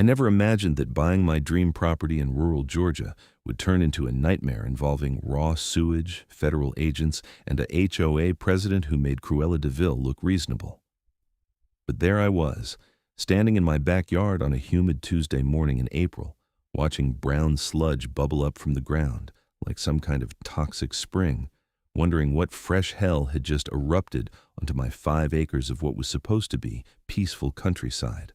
I never imagined that buying my dream property in rural Georgia would turn into a nightmare involving raw sewage, federal agents, and a HOA president who made Cruella de Vil look reasonable. But there I was, standing in my backyard on a humid Tuesday morning in April, watching brown sludge bubble up from the ground like some kind of toxic spring, wondering what fresh hell had just erupted onto my 5 acres of what was supposed to be peaceful countryside.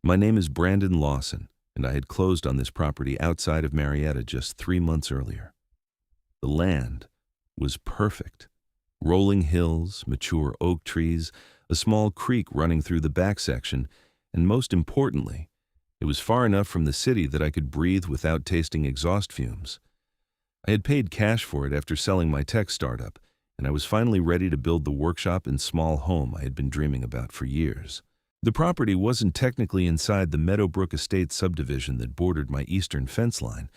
My name is Brandon Lawson, and I had closed on this property outside of Marietta just 3 months earlier. The land was perfect. Rolling hills, mature oak trees, a small creek running through the back section, and most importantly, it was far enough from the city that I could breathe without tasting exhaust fumes. I had paid cash for it after selling my tech startup, and I was finally ready to build the workshop and small home I had been dreaming about for years. The property wasn't technically inside the Meadowbrook Estates subdivision that bordered my eastern fence line,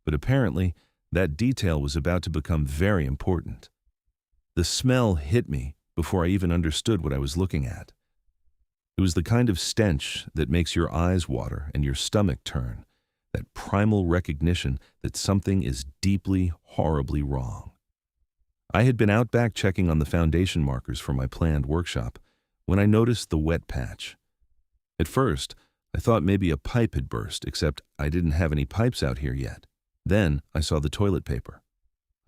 but apparently that detail was about to become very important. The smell hit me before I even understood what I was looking at. It was the kind of stench that makes your eyes water and your stomach turn, that primal recognition that something is deeply, horribly wrong. I had been out back checking on the foundation markers for my planned workshop when I noticed the wet patch. At first, I thought maybe a pipe had burst, except I didn't have any pipes out here yet. Then I saw the toilet paper.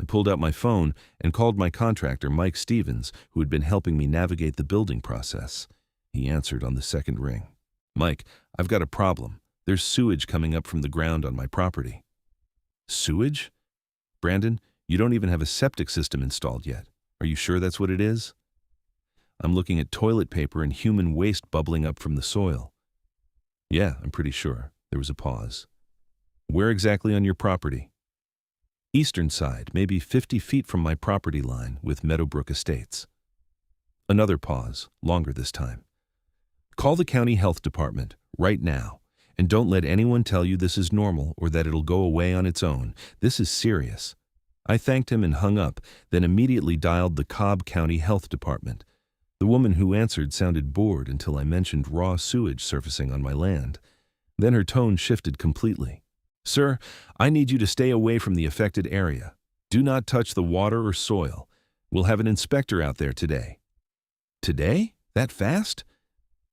I pulled out my phone and called my contractor, Mike Stevens, who had been helping me navigate the building process. He answered on the second ring. "Mike, I've got a problem. There's sewage coming up from the ground on my property." "Sewage? Brandon, you don't even have a septic system installed yet. Are you sure that's what it is?" "I'm looking at toilet paper and human waste bubbling up from the soil." "Yeah, I'm pretty sure." There was a pause. "Where exactly on your property?" "Eastern side, maybe 50 feet from my property line with Meadowbrook Estates." Another pause, longer this time. "Call the county health department right now, and don't let anyone tell you this is normal or that it'll go away on its own. This is serious." I thanked him and hung up, then immediately dialed the Cobb County Health Department. The woman who answered sounded bored until I mentioned raw sewage surfacing on my land. Then her tone shifted completely. "Sir, I need you to stay away from the affected area. Do not touch the water or soil. We'll have an inspector out there today." "Today? That fast?"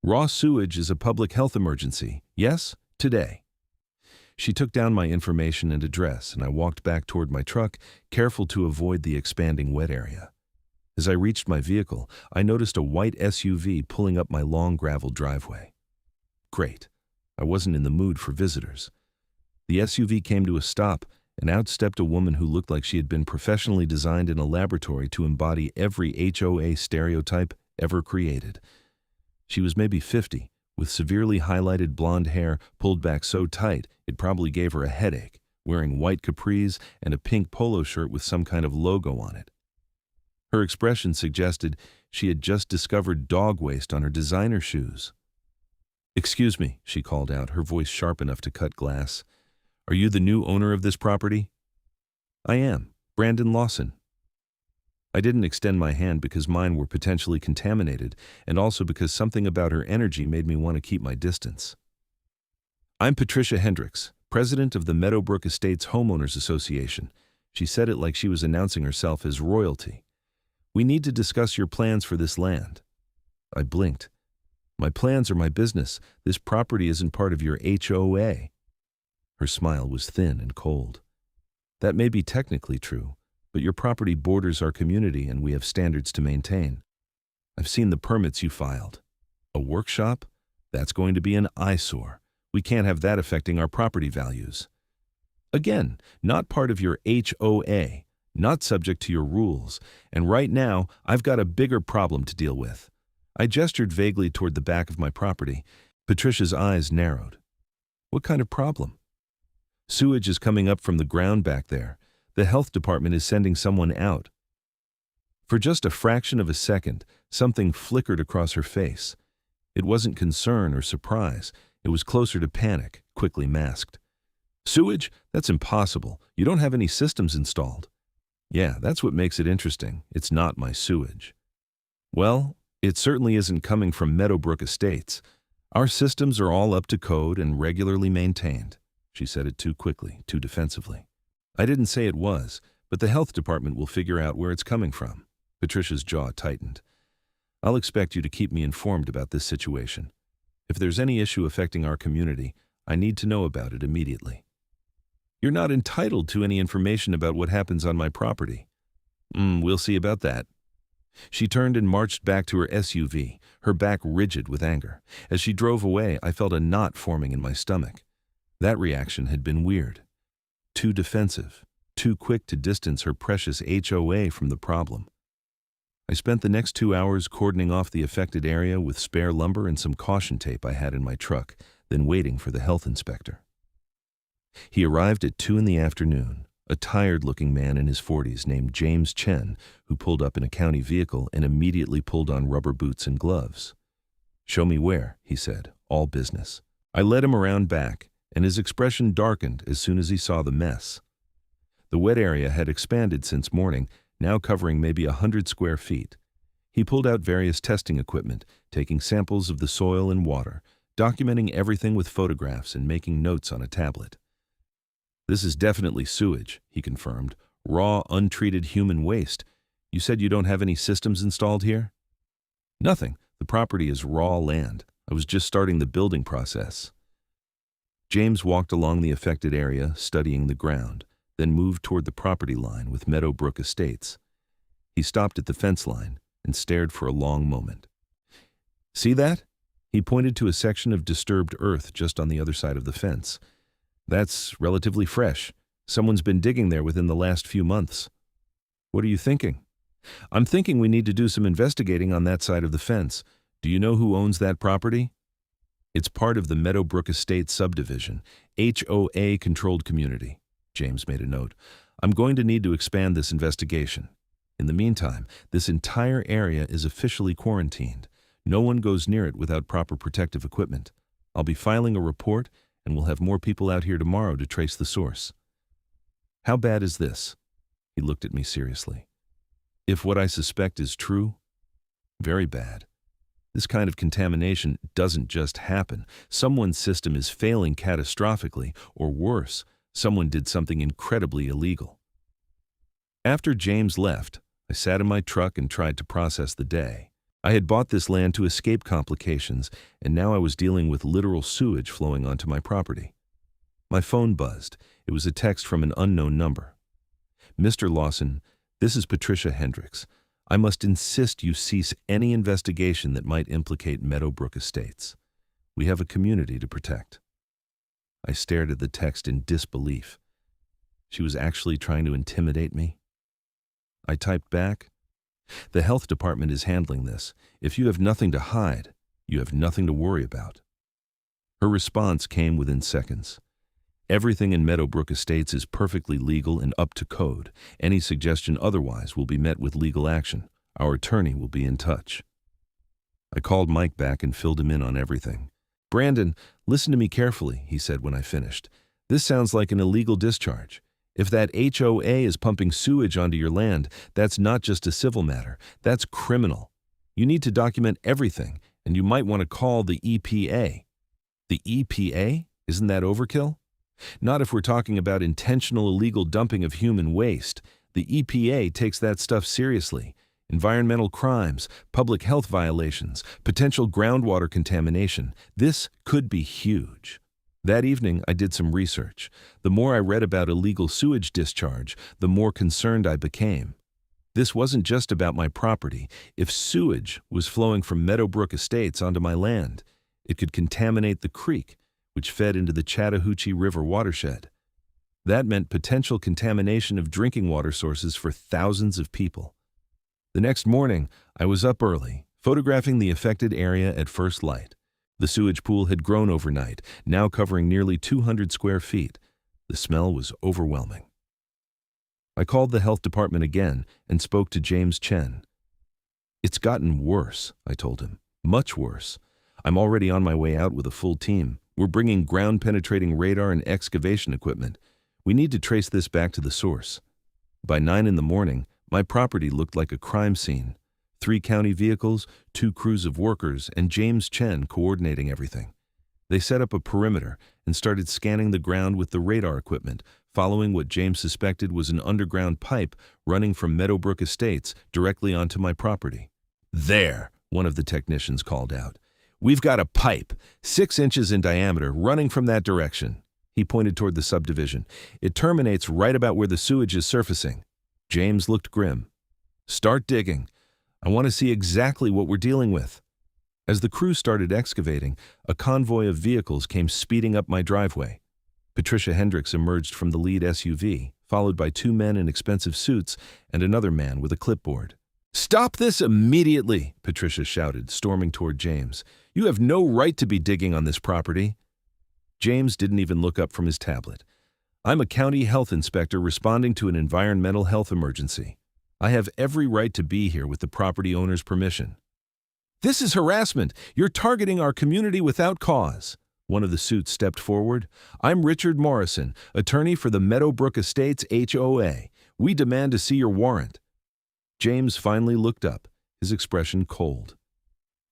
"Raw sewage is a public health emergency. Yes, today." She took down my information and address, and I walked back toward my truck, careful to avoid the expanding wet area. As I reached my vehicle, I noticed a white SUV pulling up my long gravel driveway. Great. I wasn't in the mood for visitors. The SUV came to a stop, and out stepped a woman who looked like she had been professionally designed in a laboratory to embody every HOA stereotype ever created. She was maybe 50, with severely highlighted blonde hair pulled back so tight it probably gave her a headache, wearing white capris and a pink polo shirt with some kind of logo on it. Her expression suggested she had just discovered dog waste on her designer shoes. "Excuse me," she called out, her voice sharp enough to cut glass. "Are you the new owner of this property?" "I am, Brandon Lawson." I didn't extend my hand because mine were potentially contaminated, and also because something about her energy made me want to keep my distance. "I'm Patricia Hendricks, president of the Meadowbrook Estates Homeowners Association." She said it like she was announcing herself as royalty. "We need to discuss your plans for this land." I blinked. "My plans are my business. This property isn't part of your HOA. Her smile was thin and cold. "That may be technically true, but your property borders our community and we have standards to maintain. I've seen the permits you filed. A workshop? That's going to be an eyesore. We can't have that affecting our property values. Again, not part of your HOA, not subject to your rules, and right now I've got a bigger problem to deal with." I gestured vaguely toward the back of my property. Patricia's eyes narrowed. "What kind of problem?" "Sewage is coming up from the ground back there. The health department is sending someone out." For just a fraction of a second, something flickered across her face. It wasn't concern or surprise. It was closer to panic, quickly masked. "Sewage? That's impossible. You don't have any systems installed." "Yeah, that's what makes it interesting. It's not my sewage." "Well, it certainly isn't coming from Meadowbrook Estates. Our systems are all up to code and regularly maintained. She said it too quickly, too defensively. I didn't say it was, but the health department will figure out where it's coming from. Patricia's jaw tightened. I'll expect you to keep me informed about this situation. If there's any issue affecting our community, I need to know about it immediately. You're not entitled to any information about what happens on my property. We'll see about that. She turned and marched back to her SUV, her back rigid with anger. As she drove away, I felt a knot forming in my stomach. That reaction had been weird. Too defensive, too quick to distance her precious HOA from the problem. I spent the next 2 hours cordoning off the affected area with spare lumber and some caution tape I had in my truck, then waiting for the health inspector. He arrived at 2 in the afternoon, a tired-looking man in his 40s named James Chen, who pulled up in a county vehicle and immediately pulled on rubber boots and gloves. "Show me where," he said, all business. I led him around back, and his expression darkened as soon as he saw the mess. The wet area had expanded since morning, now covering maybe 100 square feet. He pulled out various testing equipment, taking samples of the soil and water, documenting everything with photographs and making notes on a tablet. "This is definitely sewage," he confirmed. "Raw, untreated human waste. You said you don't have any systems installed here?" "Nothing. The property is raw land. I was just starting the building process." James walked along the affected area, studying the ground, then moved toward the property line with Meadowbrook Estates. He stopped at the fence line and stared for a long moment. "See that?" He pointed to a section of disturbed earth just on the other side of the fence. "That's relatively fresh. Someone's been digging there within the last few months." "What are you thinking?" "I'm thinking we need to do some investigating on that side of the fence. Do you know who owns that property?" "It's part of the Meadowbrook Estates Subdivision, HOA-controlled community." James made a note. "I'm going to need to expand this investigation. In the meantime, this entire area is officially quarantined. No one goes near it without proper protective equipment. I'll be filing a report, and we'll have more people out here tomorrow to trace the source." "How bad is this?" He looked at me seriously. "If what I suspect is true, very bad. This kind of contamination doesn't just happen. Someone's system is failing catastrophically, or worse, someone did something incredibly illegal." After James left, I sat in my truck and tried to process the day. I had bought this land to escape complications, and now I was dealing with literal sewage flowing onto my property. My phone buzzed. It was a text from an unknown number. "Mr. Lawson, this is Patricia Hendricks. I must insist you cease any investigation that might implicate Meadowbrook Estates. We have a community to protect." I stared at the text in disbelief. She was actually trying to intimidate me? I typed back, "The health department is handling this. If you have nothing to hide, you have nothing to worry about." Her response came within seconds. "Everything in Meadowbrook Estates is perfectly legal and up to code. Any suggestion otherwise will be met with legal action. Our attorney will be in touch." I called Mike back and filled him in on everything. "Brandon, listen to me carefully," he said when I finished. "This sounds like an illegal discharge. If that HOA is pumping sewage onto your land, that's not just a civil matter. That's criminal. You need to document everything, and you might want to call the EPA. "The EPA? Isn't that overkill?" "Not if we're talking about intentional illegal dumping of human waste. The EPA takes that stuff seriously. Environmental crimes, public health violations, potential groundwater contamination. This could be huge." That evening, I did some research. The more I read about illegal sewage discharge, the more concerned I became. This wasn't just about my property. If sewage was flowing from Meadowbrook Estates onto my land, it could contaminate the creek, which fed into the Chattahoochee River watershed. That meant potential contamination of drinking water sources for thousands of people. The next morning, I was up early, photographing the affected area at first light. The sewage pool had grown overnight, now covering nearly 200 square feet. The smell was overwhelming. I called the health department again and spoke to James Chen. "It's gotten worse," I told him. "Much worse. I'm already on my way out with a full team. We're bringing ground-penetrating radar and excavation equipment. We need to trace this back to the source." By 9 in the morning, my property looked like a crime scene. 3 county vehicles, 2 crews of workers, and James Chen coordinating everything. They set up a perimeter and started scanning the ground with the radar equipment, following what James suspected was an underground pipe running from Meadowbrook Estates directly onto my property. "There," one of the technicians called out. "We've got a pipe, 6 inches in diameter, running from that direction." He pointed toward the subdivision. "It terminates right about where the sewage is surfacing." James looked grim. "Start digging. I want to see exactly what we're dealing with." As the crew started excavating, a convoy of vehicles came speeding up my driveway. Patricia Hendricks emerged from the lead SUV, followed by 2 men in expensive suits and another man with a clipboard. "Stop this immediately!" Patricia shouted, storming toward James. "You have no right to be digging on this property." James didn't even look up from his tablet. "I'm a county health inspector responding to an environmental health emergency. I have every right to be here with the property owner's permission." "This is harassment. You're targeting our community without cause." One of the suits stepped forward. "I'm Richard Morrison, attorney for the Meadowbrook Estates HOA. We demand to see your warrant." James finally looked up, his expression cold.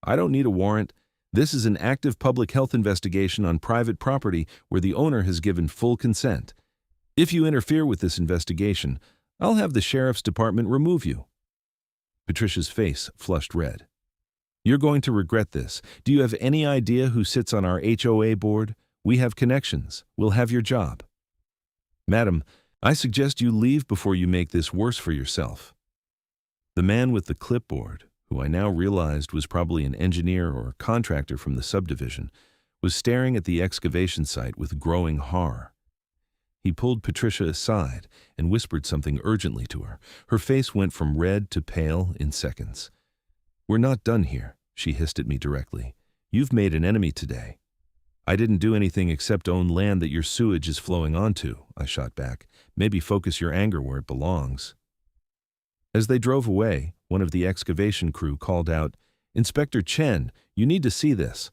"I don't need a warrant. This is an active public health investigation on private property where the owner has given full consent. If you interfere with this investigation, I'll have the sheriff's department remove you." Patricia's face flushed red. "You're going to regret this. Do you have any idea who sits on our HOA board? We have connections. We'll have your job." "Madam, I suggest you leave before you make this worse for yourself." The man with the clipboard, who I now realized was probably an engineer or contractor from the subdivision, was staring at the excavation site with growing horror. He pulled Patricia aside and whispered something urgently to her. Her face went from red to pale in seconds. "We're not done here," she hissed at me directly. "You've made an enemy today." "I didn't do anything except own land that your sewage is flowing onto," I shot back. "Maybe focus your anger where it belongs." As they drove away, one of the excavation crew called out, "Inspector Chen, you need to see this."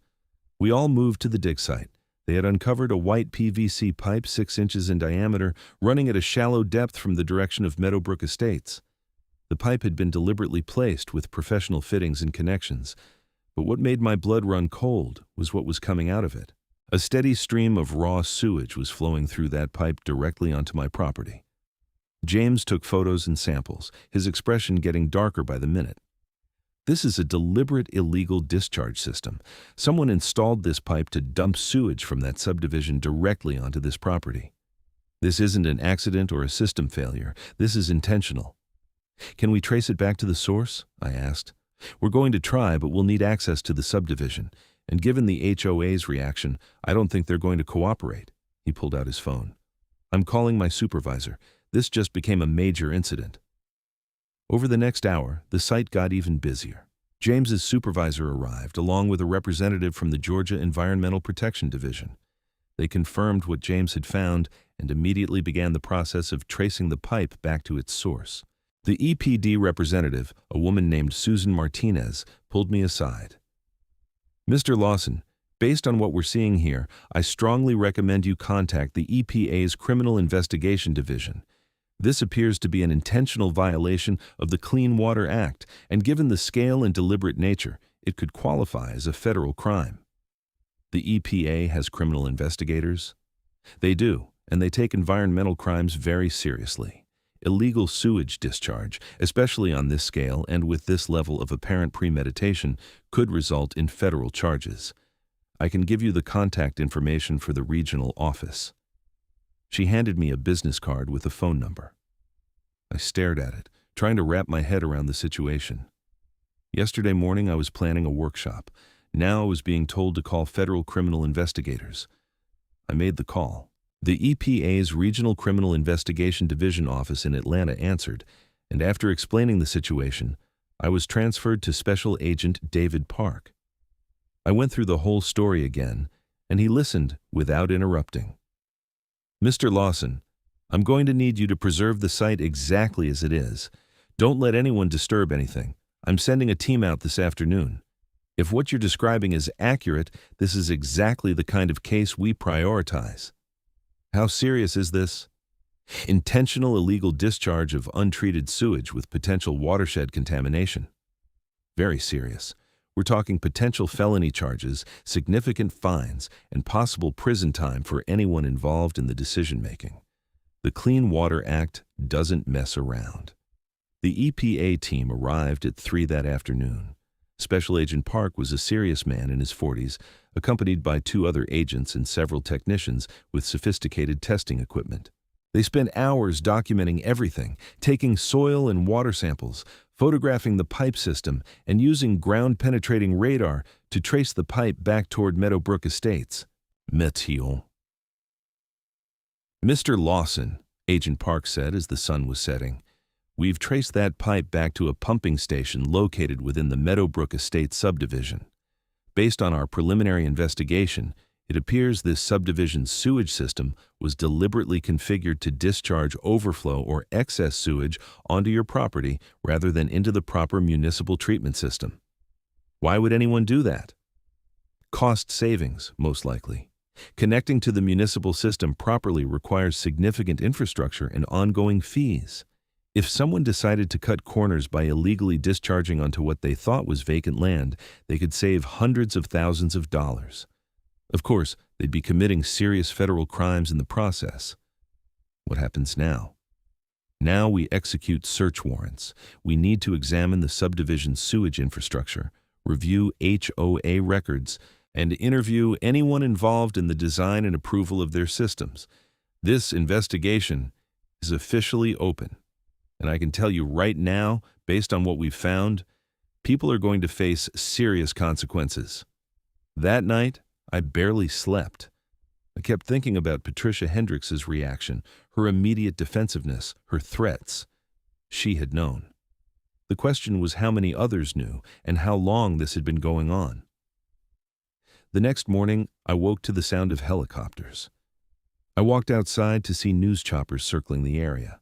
We all moved to the dig site. They had uncovered a white PVC pipe 6 inches in diameter, running at a shallow depth from the direction of Meadowbrook Estates. The pipe had been deliberately placed with professional fittings and connections, but what made my blood run cold was what was coming out of it. A steady stream of raw sewage was flowing through that pipe directly onto my property. James took photos and samples, his expression getting darker by the minute. "This is a deliberate illegal discharge system. Someone installed this pipe to dump sewage from that subdivision directly onto this property. This isn't an accident or a system failure. This is intentional." "Can we trace it back to the source?" I asked. "We're going to try, but we'll need access to the subdivision. And given the HOA's reaction, I don't think they're going to cooperate." He pulled out his phone. "I'm calling my supervisor. This just became a major incident." Over the next hour, the site got even busier. James's supervisor arrived, along with a representative from the Georgia Environmental Protection Division. They confirmed what James had found and immediately began the process of tracing the pipe back to its source. The EPD representative, a woman named Susan Martinez, pulled me aside. "Mr. Lawson, based on what we're seeing here, I strongly recommend you contact the EPA's Criminal Investigation Division. This appears to be an intentional violation of the Clean Water Act, and given the scale and deliberate nature, it could qualify as a federal crime." "The EPA has criminal investigators?" "They do, and they take environmental crimes very seriously. Illegal sewage discharge, especially on this scale and with this level of apparent premeditation, could result in federal charges. I can give you the contact information for the regional office." She handed me a business card with a phone number. I stared at it, trying to wrap my head around the situation. Yesterday morning I was planning a workshop. Now I was being told to call federal criminal investigators. I made the call. The EPA's Regional Criminal Investigation Division office in Atlanta answered, and after explaining the situation, I was transferred to Special Agent David Park. I went through the whole story again, and he listened without interrupting. "Mr. Lawson, I'm going to need you to preserve the site exactly as it is. Don't let anyone disturb anything. I'm sending a team out this afternoon. If what you're describing is accurate, this is exactly the kind of case we prioritize." "How serious is this?" "Intentional illegal discharge of untreated sewage with potential watershed contamination." Very serious. We're talking potential felony charges, significant fines, and possible prison time for anyone involved in the decision-making. The Clean Water Act doesn't mess around. The EPA team arrived at 3 that afternoon. Special Agent Park was a serious man in his 40s, accompanied by 2 other agents and several technicians with sophisticated testing equipment. They spent hours documenting everything, taking soil and water samples, photographing the pipe system, and using ground-penetrating radar to trace the pipe back toward Meadowbrook Estates. Mr. Lawson, Agent Park said as the sun was setting, we've traced that pipe back to a pumping station located within the Meadowbrook Estates subdivision. Based on our preliminary investigation, it appears this subdivision's sewage system was deliberately configured to discharge overflow or excess sewage onto your property rather than into the proper municipal treatment system. Why would anyone do that? Cost savings, most likely. Connecting to the municipal system properly requires significant infrastructure and ongoing fees. If someone decided to cut corners by illegally discharging onto what they thought was vacant land, they could save hundreds of thousands of dollars. Of course, they'd be committing serious federal crimes in the process. What happens now? Now we execute search warrants. We need to examine the subdivision's sewage infrastructure, review HOA records, and interview anyone involved in the design and approval of their systems. This investigation is officially open. And I can tell you right now, based on what we've found, people are going to face serious consequences. That night, I barely slept. I kept thinking about Patricia Hendricks's reaction, her immediate defensiveness, her threats. She had known. The question was how many others knew and how long this had been going on. The next morning, I woke to the sound of helicopters. I walked outside to see news choppers circling the area.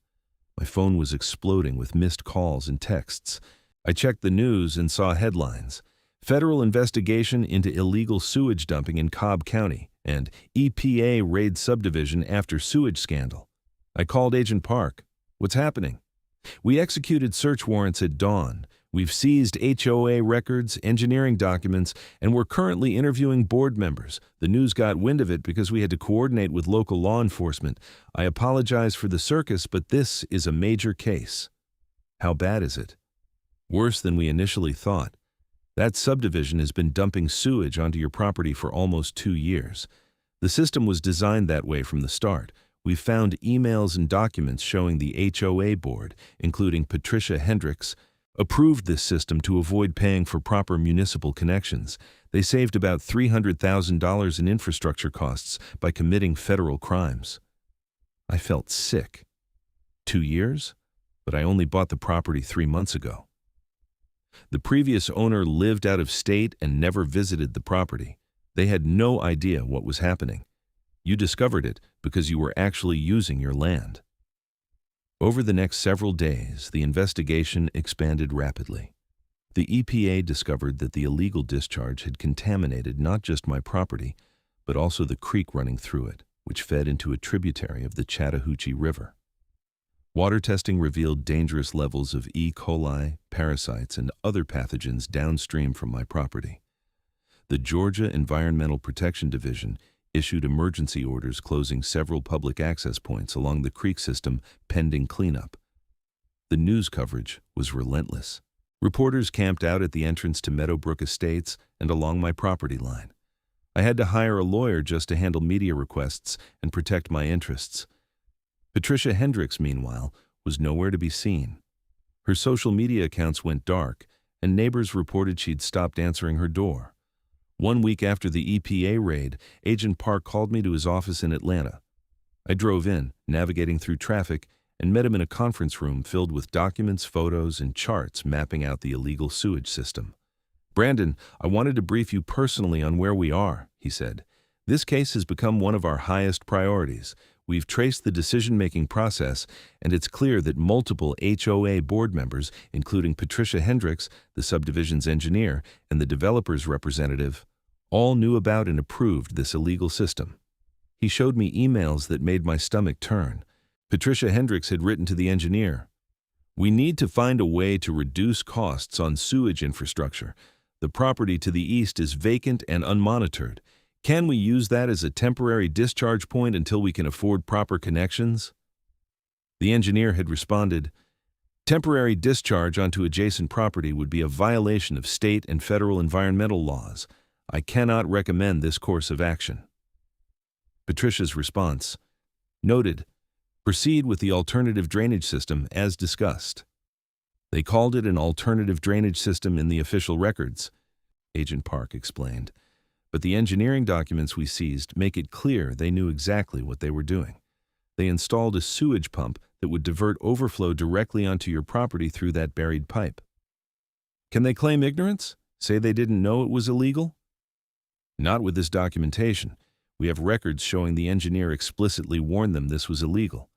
My phone was exploding with missed calls and texts. I checked the news and saw headlines: Federal investigation into illegal sewage dumping in Cobb County, and EPA raids subdivision after sewage scandal. I called Agent Park. What's happening? We executed search warrants at dawn. We've seized HOA records, engineering documents, and we're currently interviewing board members. The news got wind of it because we had to coordinate with local law enforcement. I apologize for the circus, but this is a major case. How bad is it? Worse than we initially thought. That subdivision has been dumping sewage onto your property for almost 2 years. The system was designed that way from the start. We've found emails and documents showing the HOA board, including Patricia Hendricks, approved this system to avoid paying for proper municipal connections. They saved about $300,000 in infrastructure costs by committing federal crimes. I felt sick. 2 years? But I only bought the property 3 months ago. The previous owner lived out of state and never visited the property. They had no idea what was happening. You discovered it because you were actually using your land. Over the next several days, the investigation expanded rapidly. The EPA discovered that the illegal discharge had contaminated not just my property, but also the creek running through it, which fed into a tributary of the Chattahoochee River. Water testing revealed dangerous levels of E. coli, parasites, and other pathogens downstream from my property. The Georgia Environmental Protection Division issued emergency orders closing several public access points along the creek system pending cleanup. The news coverage was relentless. Reporters camped out at the entrance to Meadowbrook Estates and along my property line. I had to hire a lawyer just to handle media requests and protect my interests. Patricia Hendricks, meanwhile, was nowhere to be seen. Her social media accounts went dark, and neighbors reported she'd stopped answering her door. 1 week after the EPA raid, Agent Park called me to his office in Atlanta. I drove in, navigating through traffic, and met him in a conference room filled with documents, photos, and charts mapping out the illegal sewage system. "Brandon, I wanted to brief you personally on where we are," he said. "This case has become one of our highest priorities. We've traced the decision-making process, and it's clear that multiple HOA board members, including Patricia Hendricks, the subdivision's engineer, and the developer's representative, all knew about and approved this illegal system." He showed me emails that made my stomach turn. Patricia Hendricks had written to the engineer, We need to find a way to reduce costs on sewage infrastructure. The property to the east is vacant and unmonitored. Can we use that as a temporary discharge point until we can afford proper connections? The engineer had responded, "Temporary discharge onto adjacent property would be a violation of state and federal environmental laws. I cannot recommend this course of action." Patricia's response, "Noted. Proceed with the alternative drainage system as discussed." They called it an alternative drainage system in the official records, Agent Park explained. But the engineering documents we seized make it clear they knew exactly what they were doing. They installed a sewage pump that would divert overflow directly onto your property through that buried pipe. Can they claim ignorance? Say they didn't know it was illegal? Not with this documentation. We have records showing the engineer explicitly warned them this was illegal.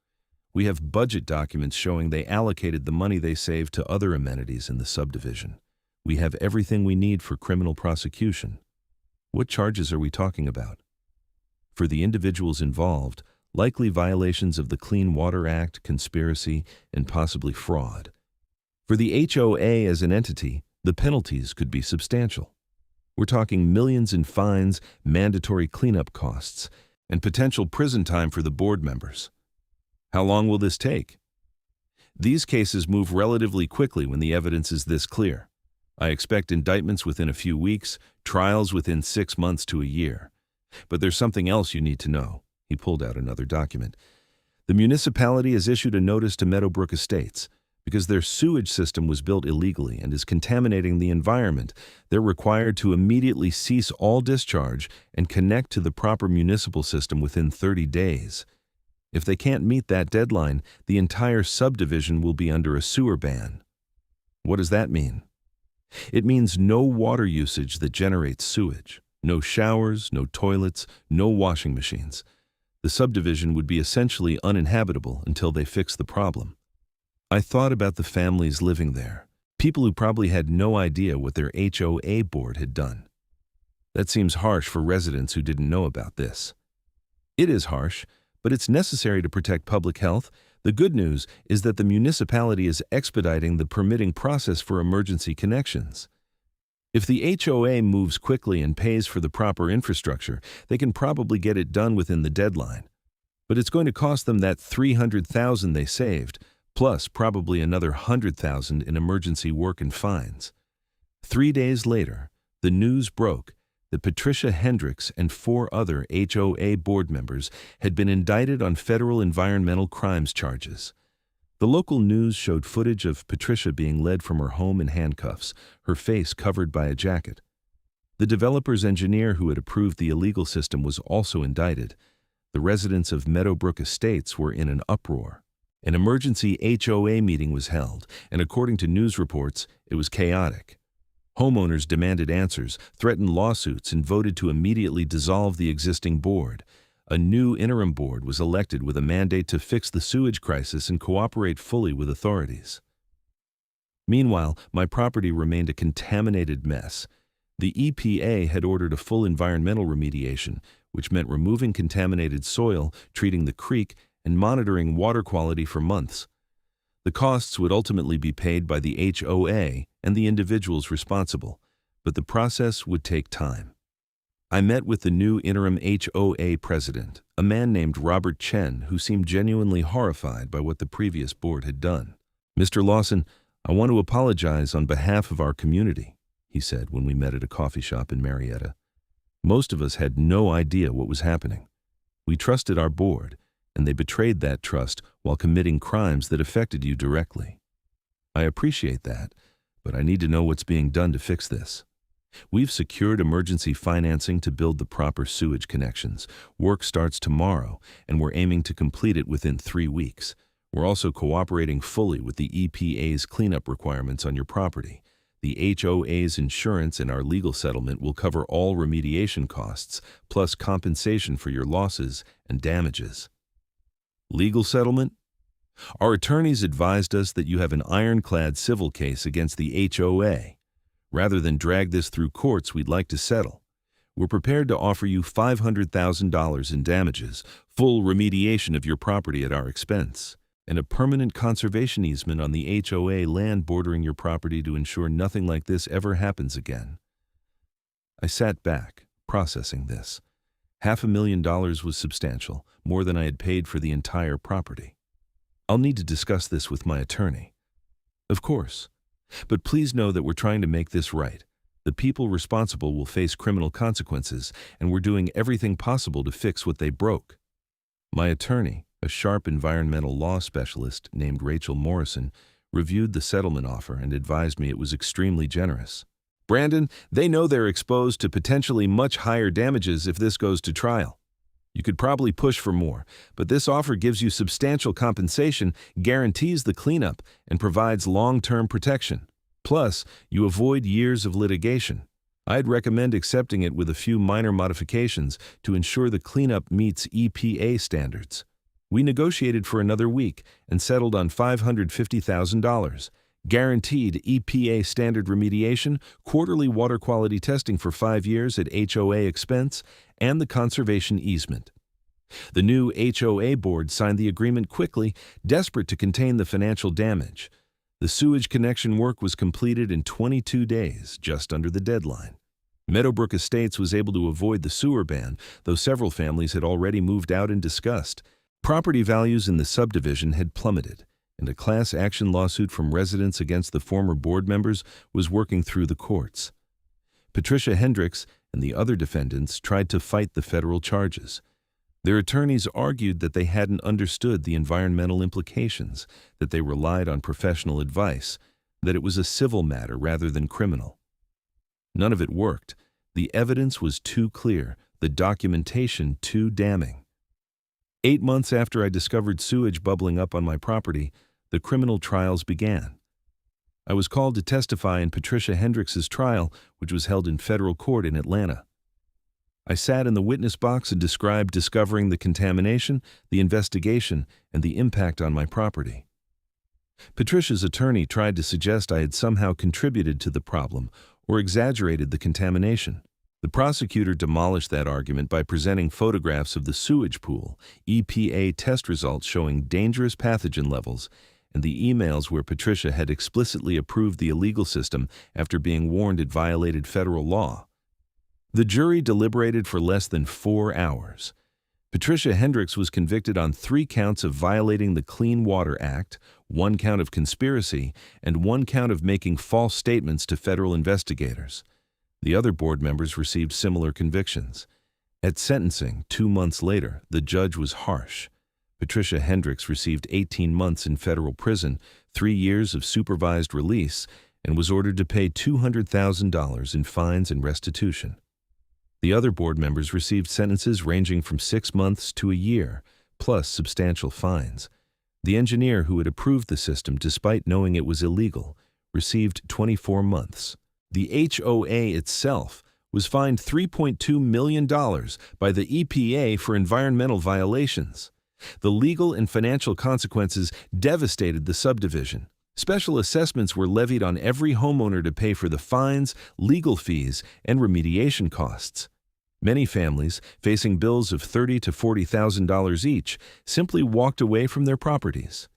We have budget documents showing they allocated the money they saved to other amenities in the subdivision. We have everything we need for criminal prosecution. What charges are we talking about? For the individuals involved, likely violations of the Clean Water Act, conspiracy, and possibly fraud. For the HOA as an entity, the penalties could be substantial. We're talking millions in fines, mandatory cleanup costs, and potential prison time for the board members. How long will this take? These cases move relatively quickly when the evidence is this clear. I expect indictments within a few weeks, trials within 6 months to a year. But there's something else you need to know. He pulled out another document. The municipality has issued a notice to Meadowbrook Estates. Because their sewage system was built illegally and is contaminating the environment, they're required to immediately cease all discharge and connect to the proper municipal system within 30 days. If they can't meet that deadline, the entire subdivision will be under a sewer ban. What does that mean? It means no water usage that generates sewage, no showers, no toilets, no washing machines. The subdivision would be essentially uninhabitable until they fix the problem. I thought about the families living there, people who probably had no idea what their HOA board had done. That seems harsh for residents who didn't know about this. It is harsh, but it's necessary to protect public health. The good news is that the municipality is expediting the permitting process for emergency connections. If the HOA moves quickly and pays for the proper infrastructure, they can probably get it done within the deadline. But it's going to cost them that $300,000 they saved, plus probably another $100,000 in emergency work and fines. 3 days later, the news broke that Patricia Hendricks and 4 other HOA board members had been indicted on federal environmental crimes charges. The local news showed footage of Patricia being led from her home in handcuffs, her face covered by a jacket. The developer's engineer who had approved the illegal system was also indicted. The residents of Meadowbrook Estates were in an uproar. An emergency HOA meeting was held, and according to news reports, it was chaotic. Homeowners demanded answers, threatened lawsuits, and voted to immediately dissolve the existing board. A new interim board was elected with a mandate to fix the sewage crisis and cooperate fully with authorities. Meanwhile, my property remained a contaminated mess. The EPA had ordered a full environmental remediation, which meant removing contaminated soil, treating the creek, and monitoring water quality for months. The costs would ultimately be paid by the HOA and the individuals responsible, but the process would take time. I met with the new interim HOA president, a man named Robert Chen, who seemed genuinely horrified by what the previous board had done. "Mr. Lawson, I want to apologize on behalf of our community," he said when we met at a coffee shop in Marietta. "Most of us had no idea what was happening. We trusted our board, and they betrayed that trust while committing crimes that affected you directly. I appreciate that, but I need to know what's being done to fix this. We've secured emergency financing to build the proper sewage connections. Work starts tomorrow, and we're aiming to complete it within 3 weeks. We're also cooperating fully with the EPA's cleanup requirements on your property. The HOA's insurance and our legal settlement will cover all remediation costs, plus compensation for your losses and damages." Legal settlement? Our attorneys advised us that you have an ironclad civil case against the HOA. Rather than drag this through courts, we'd like to settle. We're prepared to offer you $500,000 in damages, full remediation of your property at our expense. and a permanent conservation easement on the HOA land bordering your property to ensure nothing like this ever happens again. I sat back, processing this. $500,000 was substantial, more than I had paid for the entire property. I'll need to discuss this with my attorney. Of course. But please know that we're trying to make this right. The people responsible will face criminal consequences, and we're doing everything possible to fix what they broke. My attorney, a sharp environmental law specialist named Rachel Morrison, reviewed the settlement offer and advised me it was extremely generous. Brandon, they know they're exposed to potentially much higher damages if this goes to trial. You could probably push for more, but this offer gives you substantial compensation, guarantees the cleanup, and provides long-term protection. Plus, you avoid years of litigation. I'd recommend accepting it with a few minor modifications to ensure the cleanup meets EPA standards. We negotiated for another week and settled on $550,000. Guaranteed EPA standard remediation, quarterly water quality testing for 5 years at HOA expense, and the conservation easement. The new HOA board signed the agreement quickly, desperate to contain the financial damage. The sewage connection work was completed in 22 days, just under the deadline. Meadowbrook Estates was able to avoid the sewer ban, though several families had already moved out in disgust. Property values in the subdivision had plummeted, and a class action lawsuit from residents against the former board members was working through the courts. Patricia Hendricks and the other defendants tried to fight the federal charges. Their attorneys argued that they hadn't understood the environmental implications, that they relied on professional advice, that it was a civil matter rather than criminal. None of it worked. The evidence was too clear, the documentation too damning. 8 months after I discovered sewage bubbling up on my property, the criminal trials began. I was called to testify in Patricia Hendricks's trial, which was held in federal court in Atlanta. I sat in the witness box and described discovering the contamination, the investigation, and the impact on my property. Patricia's attorney tried to suggest I had somehow contributed to the problem or exaggerated the contamination. The prosecutor demolished that argument by presenting photographs of the sewage pool, EPA test results showing dangerous pathogen levels, and the emails where Patricia had explicitly approved the illegal system after being warned it violated federal law. The jury deliberated for less than 4 hours. Patricia Hendricks was convicted on 3 counts of violating the Clean Water Act, 1 count of conspiracy, and 1 count of making false statements to federal investigators. The other board members received similar convictions. At sentencing, 2 months later, the judge was harsh. Patricia Hendricks received 18 months in federal prison, 3 years of supervised release, and was ordered to pay $200,000 in fines and restitution. The other board members received sentences ranging from 6 months to a year, plus substantial fines. The engineer who had approved the system despite knowing it was illegal received 24 months. The HOA itself was fined $3.2 million by the EPA for environmental violations. The legal and financial consequences devastated the subdivision. Special assessments were levied on every homeowner to pay for the fines, legal fees, and remediation costs. Many families, facing bills of $30,000 to $40,000 each, simply walked away from their properties.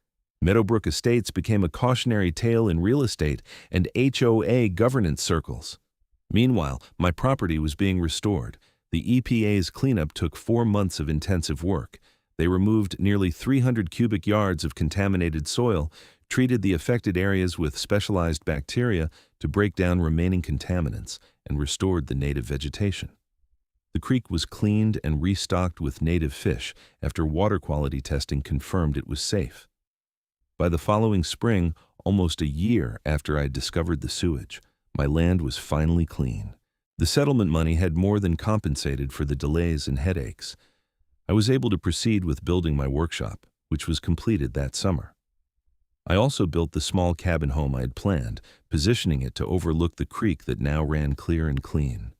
Meadowbrook Estates became a cautionary tale in real estate and HOA governance circles. Meanwhile, my property was being restored. The EPA's cleanup took 4 months of intensive work. They removed nearly 300 cubic yards of contaminated soil, treated the affected areas with specialized bacteria to break down remaining contaminants, and restored the native vegetation. The creek was cleaned and restocked with native fish after water quality testing confirmed it was safe. By the following spring, almost a year after I had discovered the sewage, my land was finally clean. The settlement money had more than compensated for the delays and headaches. I was able to proceed with building my workshop, which was completed that summer. I also built the small cabin home I had planned, positioning it to overlook the creek that now ran clear and clean.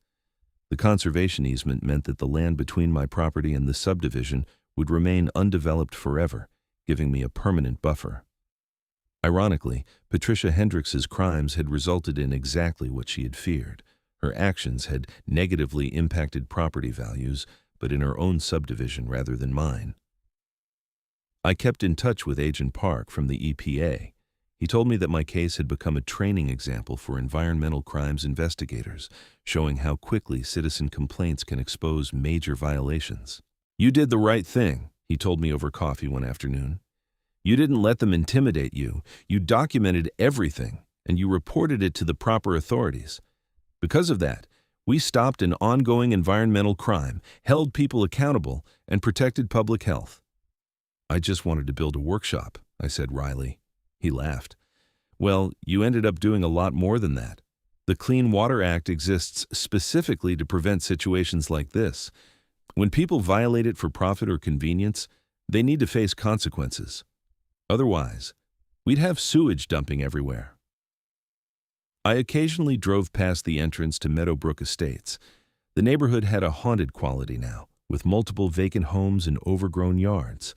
The conservation easement meant that the land between my property and the subdivision would remain undeveloped forever, giving me a permanent buffer. Ironically, Patricia Hendricks's crimes had resulted in exactly what she had feared. Her actions had negatively impacted property values, but in her own subdivision rather than mine. I kept in touch with Agent Park from the EPA. He told me that my case had become a training example for environmental crimes investigators, showing how quickly citizen complaints can expose major violations. "You did the right thing," he told me over coffee one afternoon. "You didn't let them intimidate you. You documented everything, and you reported it to the proper authorities. Because of that, we stopped an ongoing environmental crime, held people accountable, and protected public health." "I just wanted to build a workshop," I said wryly. He laughed. "Well, you ended up doing a lot more than that. The Clean Water Act exists specifically to prevent situations like this. When people violate it for profit or convenience, they need to face consequences. Otherwise, we'd have sewage dumping everywhere." I occasionally drove past the entrance to Meadowbrook Estates. The neighborhood had a haunted quality now, with multiple vacant homes and overgrown yards.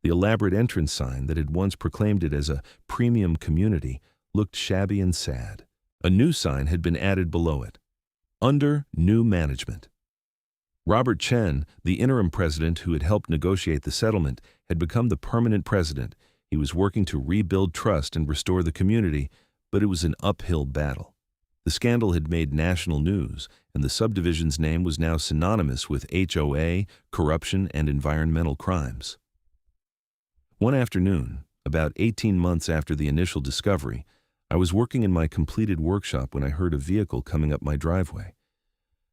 The elaborate entrance sign that had once proclaimed it as a premium community looked shabby and sad. A new sign had been added below it. Under new management. Robert Chen, the interim president who had helped negotiate the settlement, had become the permanent president. He was working to rebuild trust and restore the community, but it was an uphill battle. The scandal had made national news, and the subdivision's name was now synonymous with HOA, corruption, and environmental crimes. One afternoon, about 18 months after the initial discovery, I was working in my completed workshop when I heard a vehicle coming up my driveway.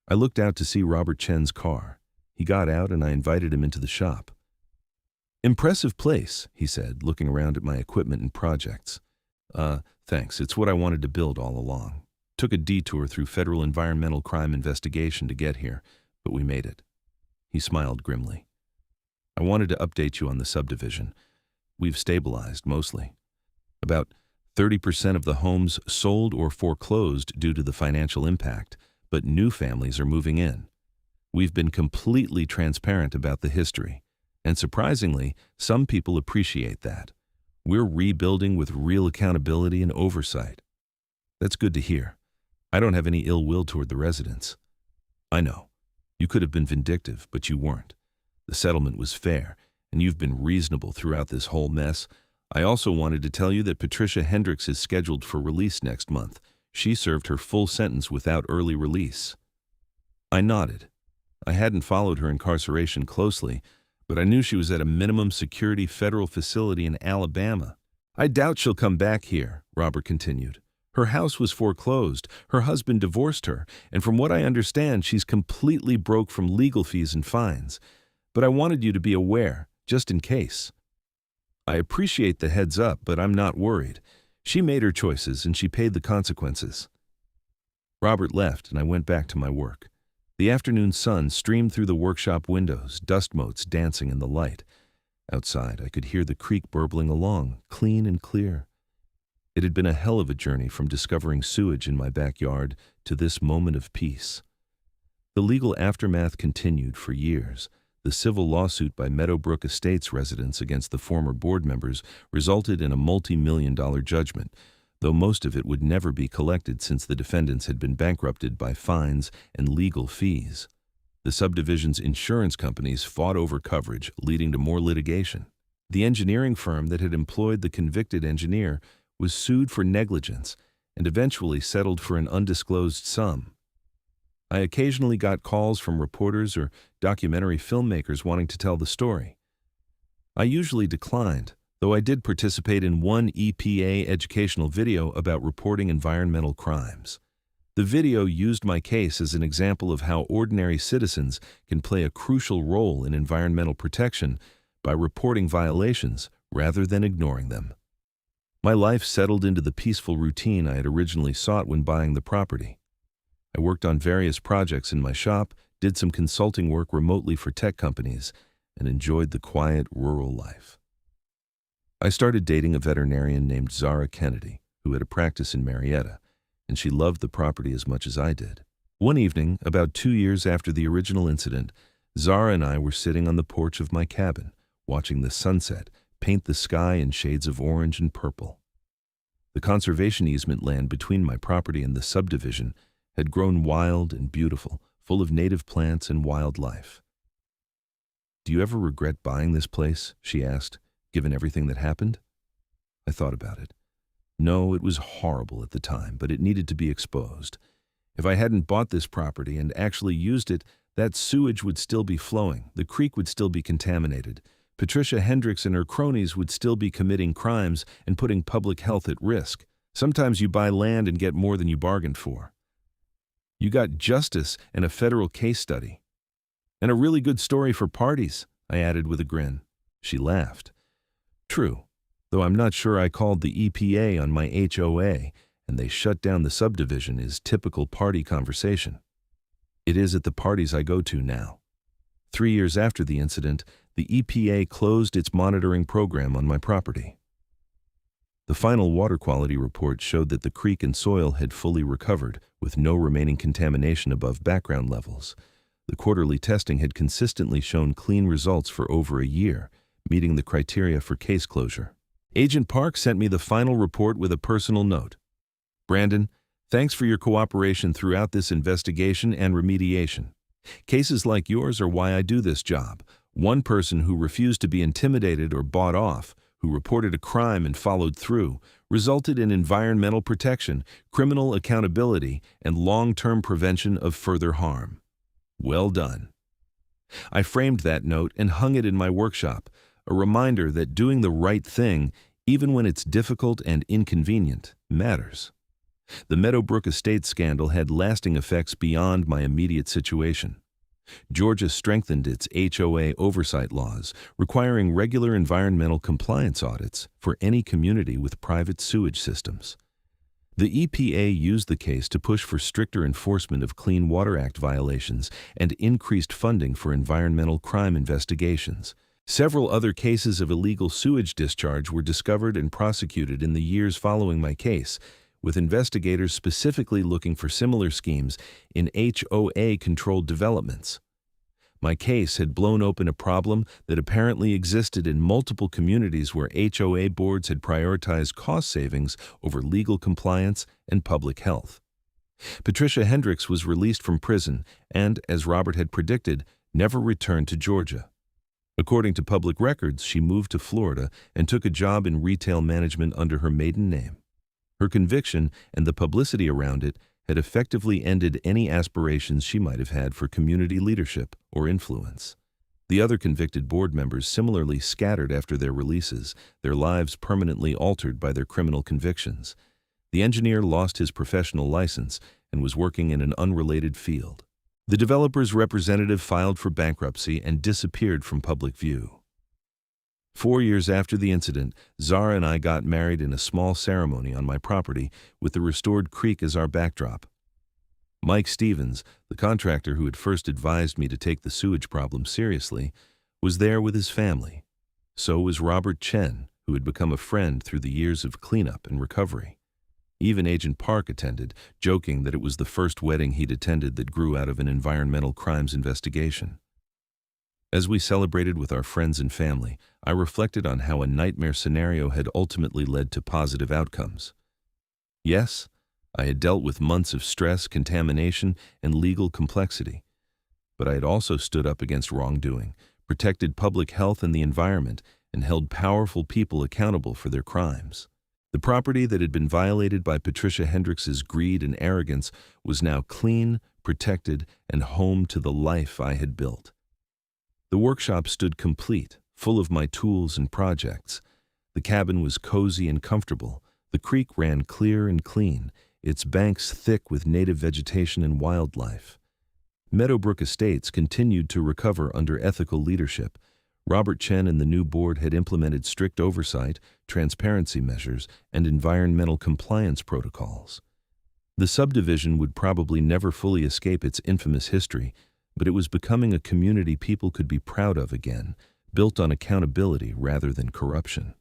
I looked out to see Robert Chen's car. He got out and I invited him into the shop. "Impressive place," he said, looking around at my equipment and projects. Thanks, it's what I wanted to build all along. Took a detour through federal environmental crime investigation to get here, but we made it." He smiled grimly. "I wanted to update you on the subdivision. We've stabilized, mostly. About 30% of the homes sold or foreclosed due to the financial impact, but new families are moving in. We've been completely transparent about the history, and surprisingly, some people appreciate that. We're rebuilding with real accountability and oversight." "That's good to hear. I don't have any ill will toward the residents." "I know. You could have been vindictive, but you weren't. The settlement was fair, and you've been reasonable throughout this whole mess. I also wanted to tell you that Patricia Hendricks is scheduled for release next month. She served her full sentence without early release." I nodded. I hadn't followed her incarceration closely, but I knew she was at a minimum security federal facility in Alabama. "I doubt she'll come back here," Robert continued. "Her house was foreclosed, her husband divorced her, and from what I understand, she's completely broke from legal fees and fines. But I wanted you to be aware, just in case." "I appreciate the heads up, but I'm not worried. She made her choices and she paid the consequences." Robert left and I went back to my work. The afternoon sun streamed through the workshop windows, dust motes dancing in the light. Outside, I could hear the creek burbling along, clean and clear. It had been a hell of a journey from discovering sewage in my backyard to this moment of peace. The legal aftermath continued for years. The civil lawsuit by Meadowbrook Estates residents against the former board members resulted in a multi-million-dollar judgment, though most of it would never be collected since the defendants had been bankrupted by fines and legal fees. The subdivision's insurance companies fought over coverage, leading to more litigation. The engineering firm that had employed the convicted engineer was sued for negligence and eventually settled for an undisclosed sum. I occasionally got calls from reporters or documentary filmmakers wanting to tell the story. I usually declined, though I did participate in one EPA educational video about reporting environmental crimes. The video used my case as an example of how ordinary citizens can play a crucial role in environmental protection by reporting violations rather than ignoring them. My life settled into the peaceful routine I had originally sought when buying the property. I worked on various projects in my shop, did some consulting work remotely for tech companies, and enjoyed the quiet rural life. I started dating a veterinarian named Zara Kennedy, who had a practice in Marietta, and she loved the property as much as I did. One evening, about 2 years after the original incident, Zara and I were sitting on the porch of my cabin, watching the sunset paint the sky in shades of orange and purple. The conservation easement land between my property and the subdivision had grown wild and beautiful, full of native plants and wildlife. "Do you ever regret buying this place?" she asked, given everything that happened? I thought about it. No, it was horrible at the time, but it needed to be exposed. If I hadn't bought this property and actually used it, that sewage would still be flowing, the creek would still be contaminated, Patricia Hendricks and her cronies would still be committing crimes and putting public health at risk. Sometimes you buy land and get more than you bargained for. You got justice and a federal case study. And a really good story for parties, I added with a grin. She laughed. True, though I'm not sure I called the EPA on my HOA, and they shut down the subdivision is typical party conversation. It is at the parties I go to now. 3 years after the incident, the EPA closed its monitoring program on my property. The final water quality report showed that the creek and soil had fully recovered, with no remaining contamination above background levels. The quarterly testing had consistently shown clean results for over a year, meeting the criteria for case closure. Agent Park sent me the final report with a personal note. Brandon, thanks for your cooperation throughout this investigation and remediation. Cases like yours are why I do this job. One person who refused to be intimidated or bought off, who reported a crime and followed through, resulted in environmental protection, criminal accountability, and long-term prevention of further harm. Well done. I framed that note and hung it in my workshop, a reminder that doing the right thing, even when it's difficult and inconvenient, matters. The Meadowbrook Estate scandal had lasting effects beyond my immediate situation. Georgia strengthened its HOA oversight laws, requiring regular environmental compliance audits for any community with private sewage systems. The EPA used the case to push for stricter enforcement of Clean Water Act violations and increased funding for environmental crime investigations. Several other cases of illegal sewage discharge were discovered and prosecuted in the years following my case, with investigators specifically looking for similar schemes in HOA-controlled developments. My case had blown open a problem that apparently existed in multiple communities where HOA boards had prioritized cost savings over legal compliance and public health. Patricia Hendricks was released from prison and, as Robert had predicted, never returned to Georgia. According to public records, she moved to Florida and took a job in retail management under her maiden name. Her conviction and the publicity around it had effectively ended any aspirations she might have had for community leadership or influence. The other convicted board members similarly scattered after their releases, their lives permanently altered by their criminal convictions. The engineer lost his professional license and was working in an unrelated field. The developer's representative filed for bankruptcy and disappeared from public view. 4 years after the incident, Zara and I got married in a small ceremony on my property with the restored creek as our backdrop. Mike Stevens, the contractor who had first advised me to take the sewage problem seriously, was there with his family. So was Robert Chen, who had become a friend through the years of cleanup and recovery. Even Agent Park attended, joking that it was the first wedding he'd attended that grew out of an environmental crimes investigation. As we celebrated with our friends and family, I reflected on how a nightmare scenario had ultimately led to positive outcomes. Yes, I had dealt with months of stress, contamination, and legal complexity, but I had also stood up against wrongdoing, protected public health and the environment, and held powerful people accountable for their crimes. The property that had been violated by Patricia Hendricks's greed and arrogance was now clean, protected, and home to the life I had built. The workshop stood complete, full of my tools and projects. The cabin was cozy and comfortable. The creek ran clear and clean, its banks thick with native vegetation and wildlife. Meadowbrook Estates continued to recover under ethical leadership. Robert Chen and the new board had implemented strict oversight, transparency measures, and environmental compliance protocols. The subdivision would probably never fully escape its infamous history, but it was becoming a community people could be proud of again, built on accountability rather than corruption.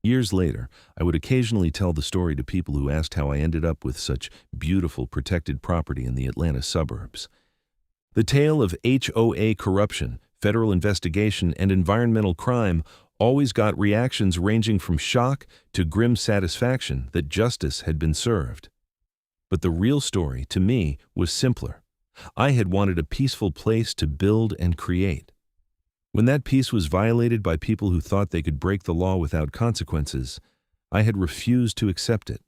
Years later, I would occasionally tell the story to people who asked how I ended up with such beautiful protected property in the Atlanta suburbs. The tale of HOA corruption, federal investigation, and environmental crime always got reactions ranging from shock to grim satisfaction that justice had been served. But the real story, to me, was simpler. I had wanted a peaceful place to build and create. When that peace was violated by people who thought they could break the law without consequences, I had refused to accept it.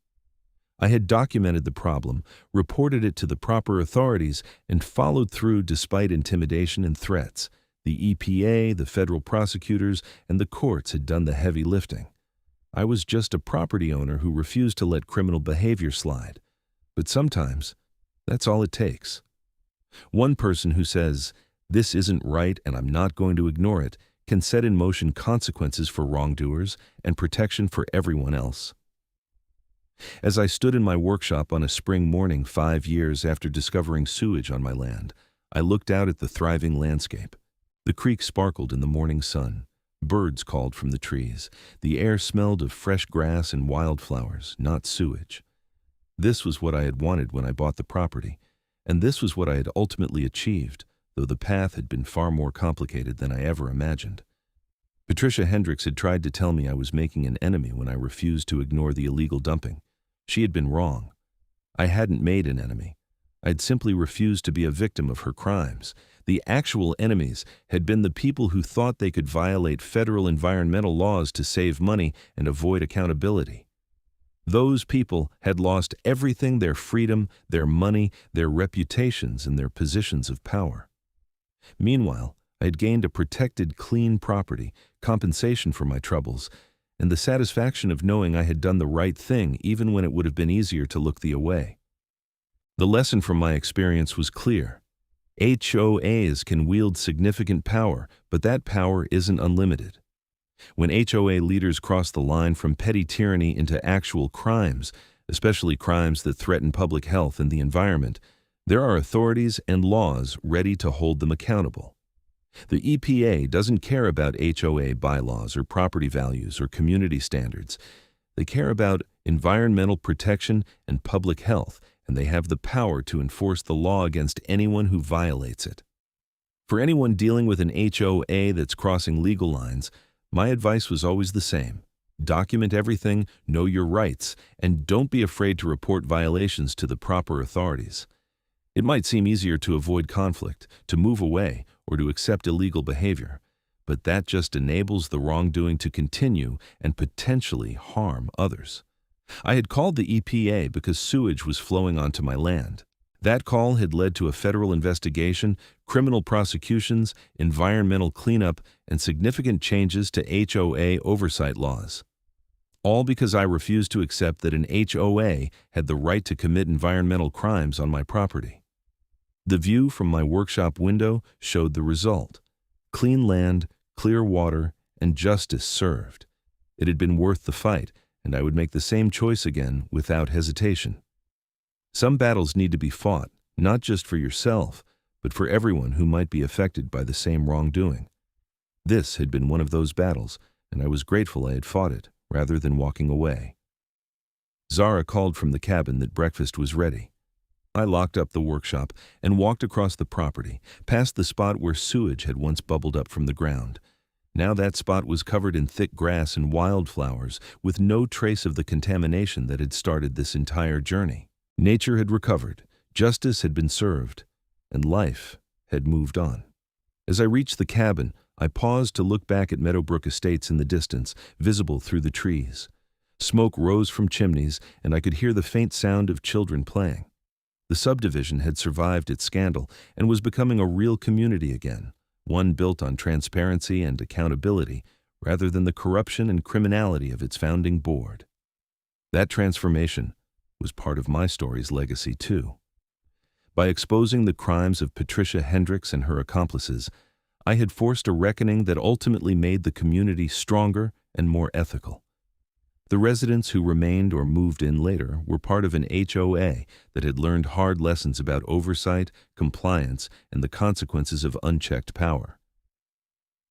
I had documented the problem, reported it to the proper authorities, and followed through despite intimidation and threats. The EPA, the federal prosecutors, and the courts had done the heavy lifting. I was just a property owner who refused to let criminal behavior slide. But sometimes, that's all it takes. One person who says, "This isn't right and I'm not going to ignore it," can set in motion consequences for wrongdoers and protection for everyone else. As I stood in my workshop on a spring morning 5 years after discovering sewage on my land, I looked out at the thriving landscape. The creek sparkled in the morning sun. Birds called from the trees. The air smelled of fresh grass and wildflowers, not sewage. This was what I had wanted when I bought the property, and this was what I had ultimately achieved, though the path had been far more complicated than I ever imagined. Patricia Hendricks had tried to tell me I was making an enemy when I refused to ignore the illegal dumping. She had been wrong. I hadn't made an enemy. I'd simply refused to be a victim of her crimes. The actual enemies had been the people who thought they could violate federal environmental laws to save money and avoid accountability. Those people had lost everything: their freedom, their money, their reputations, and their positions of power. Meanwhile, I had gained a protected, clean property, compensation for my troubles, and the satisfaction of knowing I had done the right thing even when it would have been easier to look the other way. The lesson from my experience was clear. HOAs can wield significant power, but that power isn't unlimited. When HOA leaders cross the line from petty tyranny into actual crimes, especially crimes that threaten public health and the environment, there are authorities and laws ready to hold them accountable. The EPA doesn't care about HOA bylaws or property values or community standards. They care about environmental protection and public health, and they have the power to enforce the law against anyone who violates it. For anyone dealing with an HOA that's crossing legal lines, my advice was always the same. Document everything, know your rights, and don't be afraid to report violations to the proper authorities. It might seem easier to avoid conflict, to move away, or to accept illegal behavior, but that just enables the wrongdoing to continue and potentially harm others. I had called the EPA because sewage was flowing onto my land. That call had led to a federal investigation, criminal prosecutions, environmental cleanup, and significant changes to HOA oversight laws. All because I refused to accept that an HOA had the right to commit environmental crimes on my property. The view from my workshop window showed the result: clean land, clear water, and justice served. It had been worth the fight, and I would make the same choice again without hesitation. Some battles need to be fought, not just for yourself, but for everyone who might be affected by the same wrongdoing. This had been one of those battles, and I was grateful I had fought it, rather than walking away. Zara called from the cabin that breakfast was ready. I locked up the workshop and walked across the property, past the spot where sewage had once bubbled up from the ground. Now that spot was covered in thick grass and wildflowers, with no trace of the contamination that had started this entire journey. Nature had recovered, justice had been served, and life had moved on. As I reached the cabin, I paused to look back at Meadowbrook Estates in the distance, visible through the trees. Smoke rose from chimneys, and I could hear the faint sound of children playing. The subdivision had survived its scandal and was becoming a real community again, one built on transparency and accountability rather than the corruption and criminality of its founding board. That transformation was part of my story's legacy too. By exposing the crimes of Patricia Hendricks and her accomplices, I had forced a reckoning that ultimately made the community stronger and more ethical. The residents who remained or moved in later were part of an HOA that had learned hard lessons about oversight, compliance, and the consequences of unchecked power.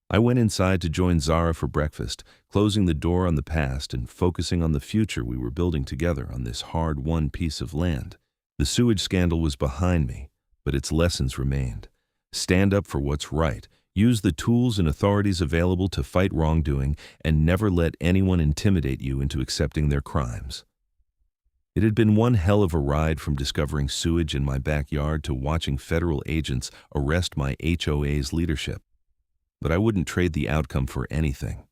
I went inside to join Zara for breakfast, closing the door on the past and focusing on the future we were building together on this hard-won piece of land. The sewage scandal was behind me, but its lessons remained. Stand up for what's right. Use the tools and authorities available to fight wrongdoing, and never let anyone intimidate you into accepting their crimes. It had been one hell of a ride from discovering sewage in my backyard to watching federal agents arrest my HOA's leadership. But I wouldn't trade the outcome for anything.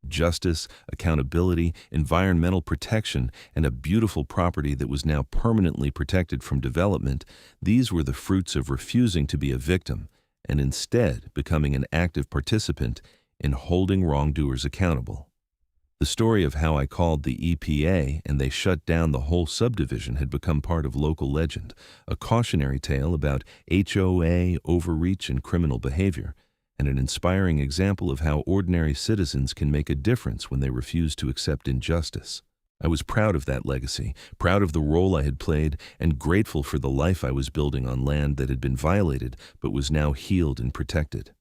Justice, accountability, environmental protection, and a beautiful property that was now permanently protected from development, these were the fruits of refusing to be a victim and instead becoming an active participant in holding wrongdoers accountable. The story of how I called the EPA and they shut down the whole subdivision had become part of local legend, a cautionary tale about HOA, overreach, and criminal behavior, and an inspiring example of how ordinary citizens can make a difference when they refuse to accept injustice. I was proud of that legacy, proud of the role I had played, and grateful for the life I was building on land that had been violated but was now healed and protected.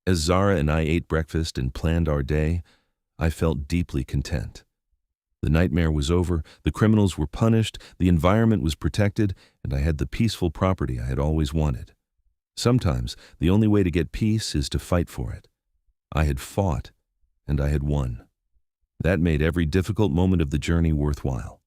As Zara and I ate breakfast and planned our day, I felt deeply content. The nightmare was over, the criminals were punished, the environment was protected, and I had the peaceful property I had always wanted. Sometimes the only way to get peace is to fight for it. I had fought, and I had won. That made every difficult moment of the journey worthwhile.